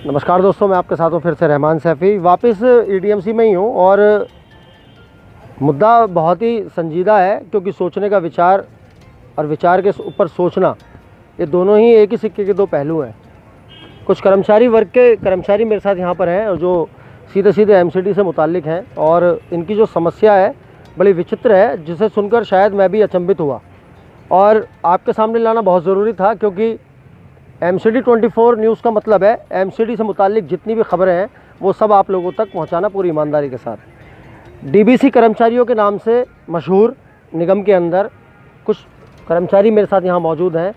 नमस्कार दोस्तों, मैं आपके साथ हूँ फिर से रहमान सैफ़ी। वापस ईडीएमसी में ही हूँ और मुद्दा बहुत ही संजीदा है, क्योंकि सोचने का विचार और विचार के ऊपर सोचना, ये दोनों ही एक ही सिक्के के दो पहलू हैं। कुछ कर्मचारी वर्ग के कर्मचारी मेरे साथ यहाँ पर हैं और जो सीधे सीधे एमसीडी से मुताल्लिक हैं, और इनकी जो समस्या है बड़ी विचित्र है, जिसे सुनकर शायद मैं भी अचंभित हुआ और आपके सामने लाना बहुत ज़रूरी था, क्योंकि एमसीडी 24 न्यूज़ का मतलब है एमसीडी से मुताल्लिक जितनी भी खबरें हैं वो सब आप लोगों तक पहुंचाना पूरी ईमानदारी के साथ। डीबीसी कर्मचारियों के नाम से मशहूर निगम के अंदर कुछ कर्मचारी मेरे साथ यहाँ मौजूद हैं,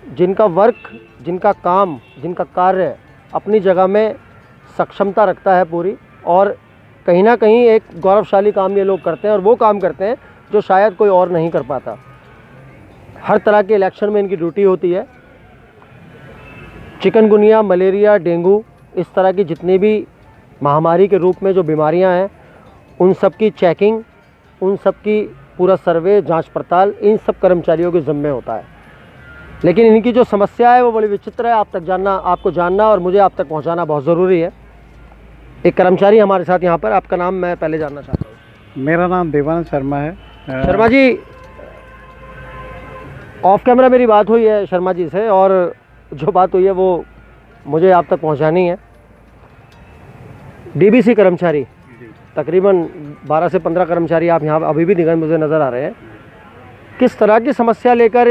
जिनका वर्क, जिनका काम, जिनका कार्य अपनी जगह में सक्षमता रखता है पूरी, और कहीं ना कहीं एक गौरवशाली काम ये लोग करते हैं, और वो काम करते हैं जो शायद कोई और नहीं कर पाता। हर तरह के इलेक्शन में इनकी ड्यूटी होती है। चिकनगुनिया, मलेरिया, डेंगू, इस तरह की जितनी भी महामारी के रूप में जो बीमारियां हैं, उन सब की चेकिंग, उन सब की पूरा सर्वे, जांच पड़ताल इन सब कर्मचारियों के ज़िम्मे होता है। लेकिन इनकी जो समस्या है वो बड़ी विचित्र है। आपको जानना और मुझे आप तक पहुंचाना बहुत ज़रूरी है। एक कर्मचारी हमारे साथ यहाँ पर, आपका नाम मैं पहले जानना चाहता हूँ। मेरा नाम देवानंद शर्मा है। शर्मा जी, ऑफ कैमरा मेरी बात हुई है शर्मा जी से, और जो बात हुई है वो मुझे आप तक पहुंचानी है। डीबीसी कर्मचारी, तकरीबन 12 से 15 कर्मचारी आप यहाँ अभी भी निगम मुझे नज़र आ रहे हैं। किस तरह की समस्या लेकर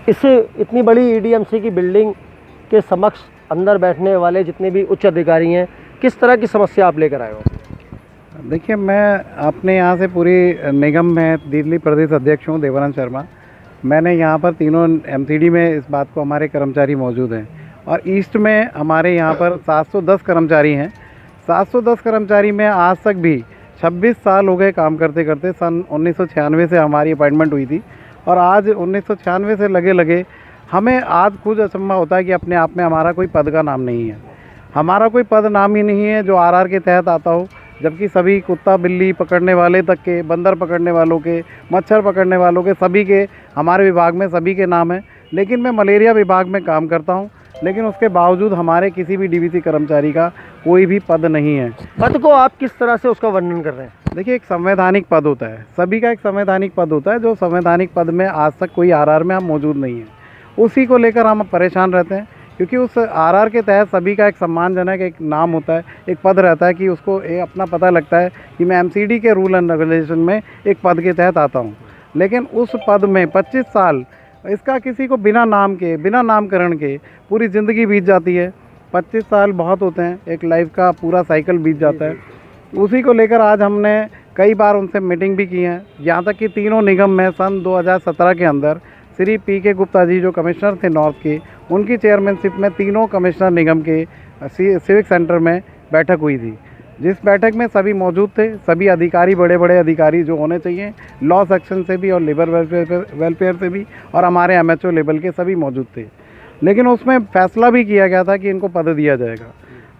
इस इतनी बड़ी ईडीएमसी की बिल्डिंग के समक्ष अंदर बैठने वाले जितने भी उच्च अधिकारी हैं, किस तरह की समस्या आप लेकर आए हो? देखिए, मैं अपने यहाँ से पूरी निगम में दिल्ली प्रदेश अध्यक्ष हूँ, देवानंद शर्मा। मैंने यहाँ पर तीनों एमसीडी में इस बात को, हमारे कर्मचारी मौजूद हैं, और ईस्ट में हमारे यहाँ पर 710 कर्मचारी हैं। 710 कर्मचारी में आज तक भी 26 साल हो गए काम करते करते। सन 1996 से हमारी अपॉइंटमेंट हुई थी, और आज 1996 से लगे लगे हमें आज खुद अचंभा होता है कि अपने आप में हमारा कोई पद का नाम नहीं है। हमारा कोई पद नाम ही नहीं है जो आरआर के तहत आता हो, जबकि सभी कुत्ता बिल्ली पकड़ने वाले तक के, बंदर पकड़ने वालों के, मच्छर पकड़ने वालों के, सभी के हमारे विभाग में सभी के नाम हैं। लेकिन मैं मलेरिया विभाग में काम करता हूं, लेकिन उसके बावजूद हमारे किसी भी डीबीसी कर्मचारी का कोई भी पद नहीं है। पद को आप किस तरह से उसका वर्णन कर रहे हैं? देखिए, एक संवैधानिक पद होता है, सभी का एक संवैधानिक पद होता है। जो संवैधानिक पद में आज तक कोई आरआर में हम मौजूद नहीं है, उसी को लेकर हम परेशान रहते हैं, क्योंकि उस आरआर के तहत सभी का एक सम्मानजनक एक नाम होता है, एक पद रहता है कि उसको अपना पता लगता है कि मैं एमसीडी के रूल एंड रेगुलेशन में एक पद के तहत आता हूं। लेकिन उस पद में 25 साल इसका किसी को बिना नाम के, बिना नामकरण के पूरी ज़िंदगी बीत जाती है। 25 साल बहुत होते हैं, एक लाइफ का पूरा साइकिल बीत जाता है। उसी को लेकर आज हमने कई बार उनसे मीटिंग भी की है, यहाँ तक कि तीनों निगम में सन 2017 के अंदर श्री पी.के. गुप्ता जी जो कमिश्नर थे नॉर्थ के, उनकी चेयरमैनशिप में तीनों कमिश्नर निगम के सिविक सेंटर में बैठक हुई थी, जिस बैठक में सभी मौजूद थे। सभी अधिकारी, बड़े बड़े अधिकारी जो होने चाहिए, लॉ सेक्शन से भी और लेबर वेलफेयर से भी, और हमारे एमएचओ लेवल के सभी मौजूद थे। लेकिन उसमें फैसला भी किया गया था कि इनको पद दिया जाएगा।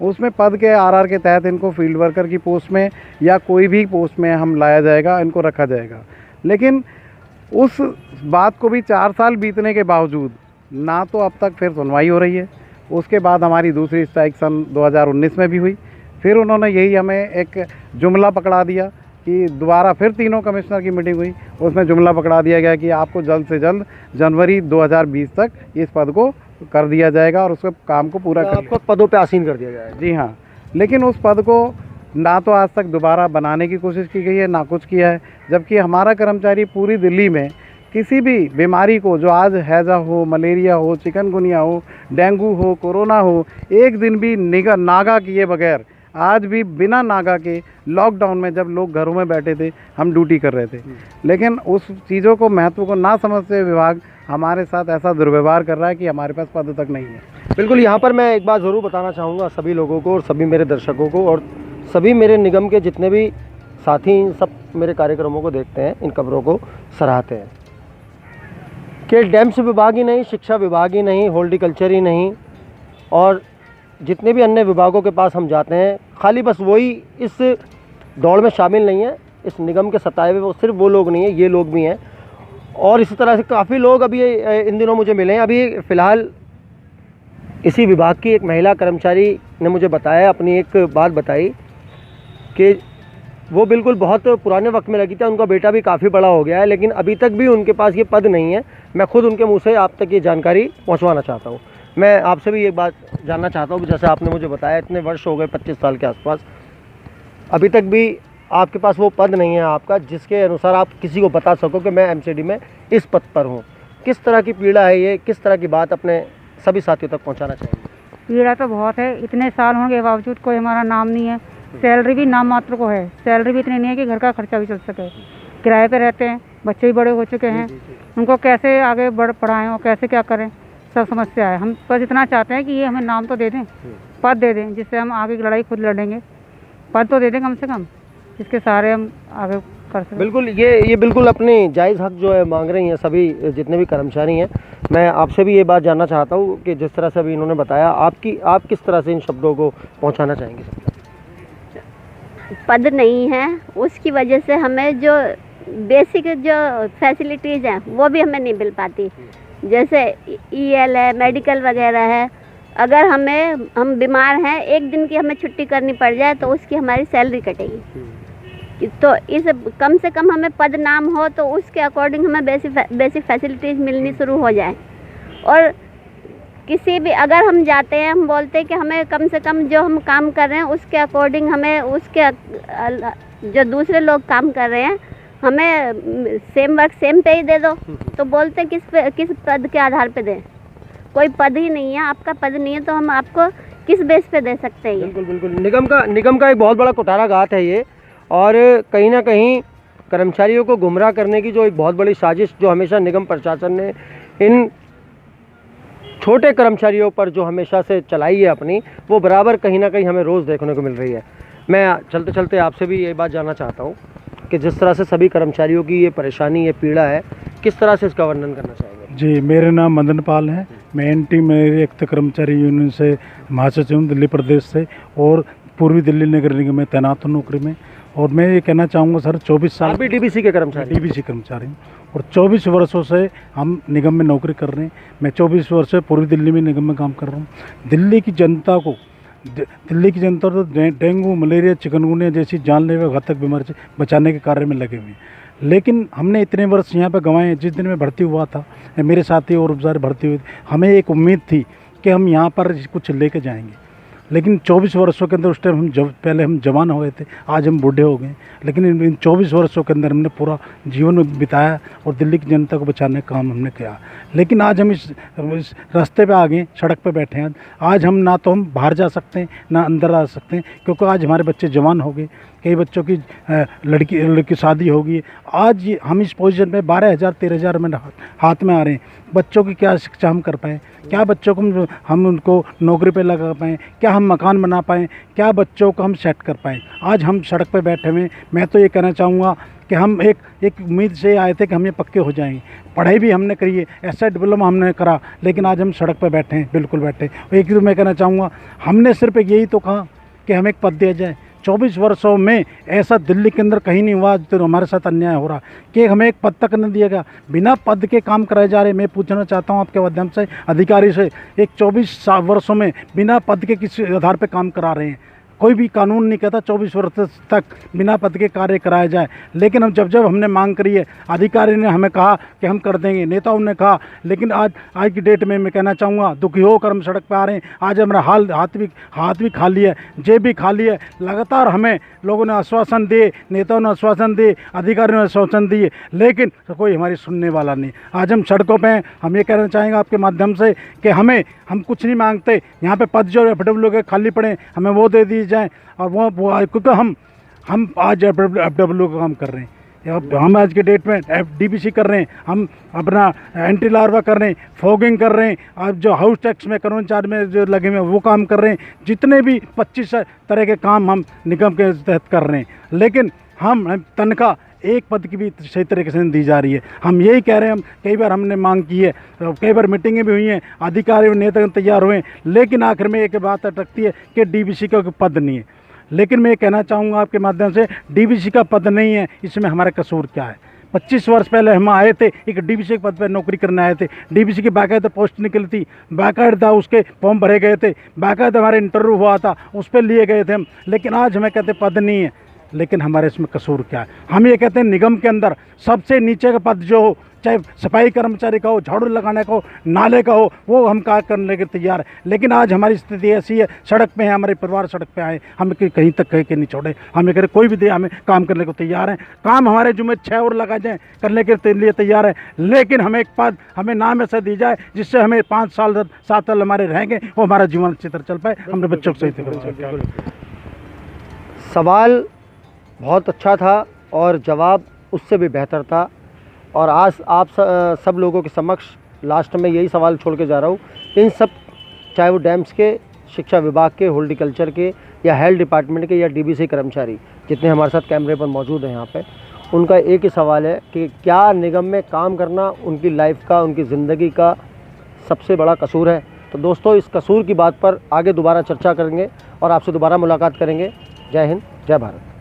उसमें पद के आरआर के तहत इनको फील्ड वर्कर की पोस्ट में या कोई भी पोस्ट में हम लाया जाएगा, इनको रखा जाएगा। लेकिन उस बात को भी 4 साल बीतने के बावजूद ना तो अब तक फिर सुनवाई हो रही है। उसके बाद हमारी दूसरी स्ट्राइक सन 2019 में भी हुई। फिर उन्होंने यही हमें एक जुमला पकड़ा दिया कि दोबारा फिर तीनों कमिश्नर की मीटिंग हुई, उसमें जुमला पकड़ा दिया गया कि आपको जल्द से जल्द जनवरी 2020 तक इस पद को कर दिया जाएगा और उसके काम को पूरा कर आपको पदों पे आसीन कर दिया जाएगा। जी हाँ, लेकिन उस पद को ना तो आज तक दोबारा बनाने की कोशिश की गई है, ना कुछ किया है। जबकि हमारा कर्मचारी पूरी दिल्ली में किसी भी बीमारी को, जो आज हैजा हो, मलेरिया हो, चिकनगुनिया हो, डेंगू हो, कोरोना हो, एक दिन भी नागा किए बगैर, आज भी बिना नागा के लॉकडाउन में जब लोग घरों में बैठे थे, हम ड्यूटी कर रहे थे। लेकिन उस चीज़ों को, महत्व को ना समझते विभाग हमारे साथ ऐसा दुर्व्यवहार कर रहा है कि हमारे पास पद तक नहीं है। बिल्कुल, यहाँ पर मैं एक बात ज़रूर बताना चाहूँगा सभी लोगों को और सभी मेरे दर्शकों को और सभी मेरे निगम के जितने भी साथी इन सब मेरे कार्यक्रमों को देखते हैं, इन खबरों को सराहते हैं, कि डैम्स विभाग ही नहीं, शिक्षा विभाग ही नहीं, हॉर्टिकल्चर ही नहीं, और जितने भी अन्य विभागों के पास हम जाते हैं, खाली बस वही इस दौड़ में शामिल नहीं है। इस निगम के सताए हुए वो सिर्फ वो लोग नहीं हैं, ये लोग भी हैं। और इसी तरह से काफ़ी लोग अभी इन दिनों मुझे मिले हैं। अभी फ़िलहाल इसी विभाग की एक महिला कर्मचारी ने मुझे बताया, अपनी एक बात बताई कि वो बिल्कुल बहुत पुराने वक्त में लगी थी, उनका बेटा भी काफ़ी बड़ा हो गया है, लेकिन अभी तक भी उनके पास ये पद नहीं है। मैं खुद उनके मुंह से आप तक ये जानकारी पहुंचवाना चाहता हूं। मैं आपसे भी एक बात जानना चाहता हूं कि जैसे आपने मुझे बताया इतने वर्ष हो गए, 25 साल के आसपास, अभी तक भी आपके पास वो पद नहीं है आपका जिसके अनुसार आप किसी को बता सको कि मैं एमसीडी में इस पद पर हूँ। किस तरह की पीड़ा है ये, किस तरह की बात अपने सभी साथियों तक पहुँचाना चाहिए? पीड़ा तो बहुत है, इतने साल होने के बावजूद कोई हमारा नाम नहीं है। सैलरी भी नाम मात्र को है, सैलरी भी इतनी नहीं है कि घर का खर्चा भी चल सके। किराए पे रहते हैं, बच्चे भी बड़े हो चुके हैं, उनको कैसे आगे पढ़ाएं और कैसे क्या करें, सब समस्या है। हम बस इतना चाहते हैं कि ये हमें नाम तो दे दें, पद दे दें, जिससे हम आगे की लड़ाई खुद लड़ेंगे। पद तो दे दें कम से कम, जिसके सहारे हम आगे कर सकें। बिल्कुल, ये बिल्कुल अपनी जायज़ हक जो है मांग रही हैं सभी जितने भी कर्मचारी हैं। मैं आपसे भी ये बात जानना चाहता हूँ कि जिस तरह से अभी इन्होंने बताया, आप किस तरह से इन शब्दों को पहुँचाना चाहेंगे? पद नहीं है, उसकी वजह से हमें जो बेसिक जो फैसिलिटीज़ हैं वो भी हमें नहीं मिल पाती। जैसे ईएल है, मेडिकल वगैरह है। अगर हम बीमार हैं, एक दिन की हमें छुट्टी करनी पड़ जाए तो उसकी हमारी सैलरी कटेगी। तो इस कम से कम हमें पद नाम हो तो उसके अकॉर्डिंग हमें बेसिक फैसिलिटीज़ मिलनी शुरू हो जाए। और किसी भी अगर हम जाते हैं, हम बोलते हैं कि हमें कम से कम जो हम काम कर रहे हैं उसके अकॉर्डिंग हमें उसके जो दूसरे लोग काम कर रहे हैं हमें सेम वर्क सेम पे ही दे दो। तो बोलते हैं किस पद के आधार पे दें? कोई पद ही नहीं है, आपका पद नहीं है तो हम आपको किस बेस पे दे सकते हैं? बिल्कुल बिल्कुल, निगम का एक बहुत बड़ा कुठाराघात है ये, और कहीं ना कहीं कर्मचारियों को गुमराह करने की जो एक बहुत बड़ी साजिश जो हमेशा निगम प्रशासन ने इन छोटे कर्मचारियों पर जो हमेशा से चलाई है अपनी, वो बराबर कहीं ना कहीं हमें रोज़ देखने को मिल रही है। मैं चलते चलते आपसे भी ये बात जानना चाहता हूँ कि जिस तरह से सभी कर्मचारियों की ये परेशानी, ये पीड़ा है, किस तरह से इसका वर्णन करना चाहेंगे? जी, मेरा नाम मदन पाल है। मैं एनटी मेरे एक कर्मचारी यूनियन से महासचिव हूँ, दिल्ली प्रदेश से, और पूर्वी दिल्ली नगर निगम में तैनात हूँ नौकरी में। और मैं ये कहना चाहूँगा सर, 24 साल आप भी डीबीसी के कर्मचारी? डीबीसी कर्मचारी हूँ और 24 वर्षों से हम निगम में नौकरी कर रहे हैं। मैं 24 वर्ष से पूर्वी दिल्ली में निगम में काम कर रहा हूँ। दिल्ली की जनता तो डेंगू, मलेरिया, चिकनगुनिया जैसी जानलेवा घातक बीमारी से बचाने के कार्य में लगे हुए हैं। लेकिन हमने इतने वर्ष यहाँ पर गंवाए हैं। जिस दिन मैं भर्ती हुआ था, मेरे साथी और उपचार भर्ती हुए थे, हमें एक उम्मीद थी कि हम यहाँ पर कुछ लेके जाएंगे। लेकिन 24 वर्षों के अंदर, उस टाइम पहले हम जवान हो गए थे, आज हम बूढ़े हो गए। लेकिन इन 24 वर्षों के अंदर हमने पूरा जीवन बिताया और दिल्ली की जनता को बचाने का काम हमने किया। लेकिन आज हम इस रास्ते पे आ गए, सड़क पे बैठे हैं। आज हम ना तो हम बाहर जा सकते हैं ना अंदर आ सकते हैं, क्योंकि आज हमारे बच्चे जवान हो गए, कई बच्चों की लड़की शादी होगी। आज हम इस पोजीशन पे 12,000 13,000 में हाथ में आ रहे हैं। बच्चों की क्या शिक्षा हम कर पाएँ? क्या बच्चों को हम उनको नौकरी पे लगा पाएँ? क्या हम मकान बना पाएँ? क्या बच्चों को हम सेट कर पाएँ? आज हम सड़क पे बैठे हुए। मैं तो ये कहना चाहूँगा कि हम एक उम्मीद से आए थे कि हम ये पक्के हो जाएंगे। पढ़ाई भी हमने करी है, ऐसा डिप्लोमा हमने करा, लेकिन आज हम सड़क पर बैठे हैं, बिल्कुल बैठे। एक तो मैं कहना चाहूँगा, हमने सिर्फ यही तो कहा कि हमें एक पद दिया जाए। 24 वर्षों में ऐसा दिल्ली के अंदर कहीं नहीं हुआ जो हमारे साथ अन्याय हो रहा कि हमें एक पद तक नहीं दिया गया, बिना पद के काम कराए जा रहे। मैं पूछना चाहता हूं आपके माध्यम से अधिकारी से, एक 24 वर्षों में बिना पद के किस आधार पर काम करा रहे हैं? कोई भी कानून नहीं कहता 24 वर्ष तक बिना पद के कार्य कराया जाए। लेकिन हम जब हमने मांग करी है, अधिकारी ने हमें कहा कि हम कर देंगे, नेताओं ने कहा, लेकिन आज की डेट में मैं कहना चाहूँगा, दुखी होकर हम सड़क पर आ रहे हैं। आज हमारा हाथ भी खाली है, जेब भी खाली है। लगातार हमें लोगों ने आश्वासन दिए, नेताओं ने आश्वासन दिए, अधिकारियों ने आश्वासन दिए, लेकिन कोई हमारी सुनने वाला नहीं। आज हम सड़कों पर हैं। हम ये कहना चाहेंगे आपके माध्यम से कि हम कुछ नहीं मांगते। यहाँ पे पद जो FW के खाली पड़े, हमें वो दे दिए जाए। और वो क्योंकि हम आज FW का काम कर रहे हैं। हम आज के डेट में DBC कर रहे हैं, हम अपना एंटी लार्वा कर रहे हैं, फॉगिंग कर रहे हैं, अब जो हाउस टैक्स में कर्मचारी में जो लगे हुए वो काम कर रहे हैं। जितने भी 25 तरह के काम हम निगम के तहत कर रहे हैं, लेकिन हम तनख्वाह एक पद की भी सही तरीके से नहीं दी जा रही है। हम यही कह रहे हैं, हम कई बार हमने मांग की है, कई बार मीटिंगें भी हुई हैं, अधिकारी और नेता तैयार हुए, लेकिन आखिर में एक बात अटकती है कि DBC का पद नहीं है। लेकिन मैं कहना चाहूँगा आपके माध्यम से, DBC का पद नहीं है, इसमें हमारा कसूर क्या है? 25 वर्ष पहले हम आए थे, एक डीबीसी के पद पर नौकरी करने आए थे। डीबीसी की बाकायदा पोस्ट निकली थी, बाकायदा उसके फॉर्म भरे गए थे, बाकायदा हमारे इंटरव्यू हुआ था, उस पर लिए गए थे हम। लेकिन आज हमें कहते पद नहीं है। लेकिन हमारे इसमें कसूर क्या है? हम ये कहते हैं निगम के अंदर सबसे नीचे का पद जो हो, चाहे सफाई कर्मचारी का हो, झाड़ू लगाने का हो, नाले का हो, वो हम काम करने के तैयार है। लेकिन आज हमारी स्थिति ऐसी है, सड़क पे है, हमारे परिवार सड़क पे आए, हमें कहीं तक कह के नहीं छोड़े। हमें कह रहे कोई भी दे, हमें काम करने को तैयार है। काम हमारे जुम्मे 6 और लगा जाए करने के लिए तैयार है। लेकिन हमें एक पद, हमें नाम ऐसा दी जाए जिससे हमें 5 साल 7 साल हमारे रहेंगे, वो हमारा जीवन अच्छी तरह चल पाए, हमने बच्चों को सही तरह। सवाल बहुत अच्छा था और जवाब उससे भी बेहतर था। और आज आप सब लोगों के समक्ष लास्ट में यही सवाल छोड़ के जा रहा हूँ। इन सब, चाहे वो डैम्स के, शिक्षा विभाग के, हॉर्टिकल्चर के, या हेल्थ डिपार्टमेंट के, या डीबीसी कर्मचारी जितने हमारे साथ कैमरे पर मौजूद हैं यहाँ पे, उनका एक ही सवाल है कि क्या निगम में काम करना उनकी लाइफ का, उनकी ज़िंदगी का सबसे बड़ा कसूर है? तो दोस्तों, इस कसूर की बात पर आगे दोबारा चर्चा करेंगे और आपसे दोबारा मुलाकात करेंगे। जय हिंद, जय भारत।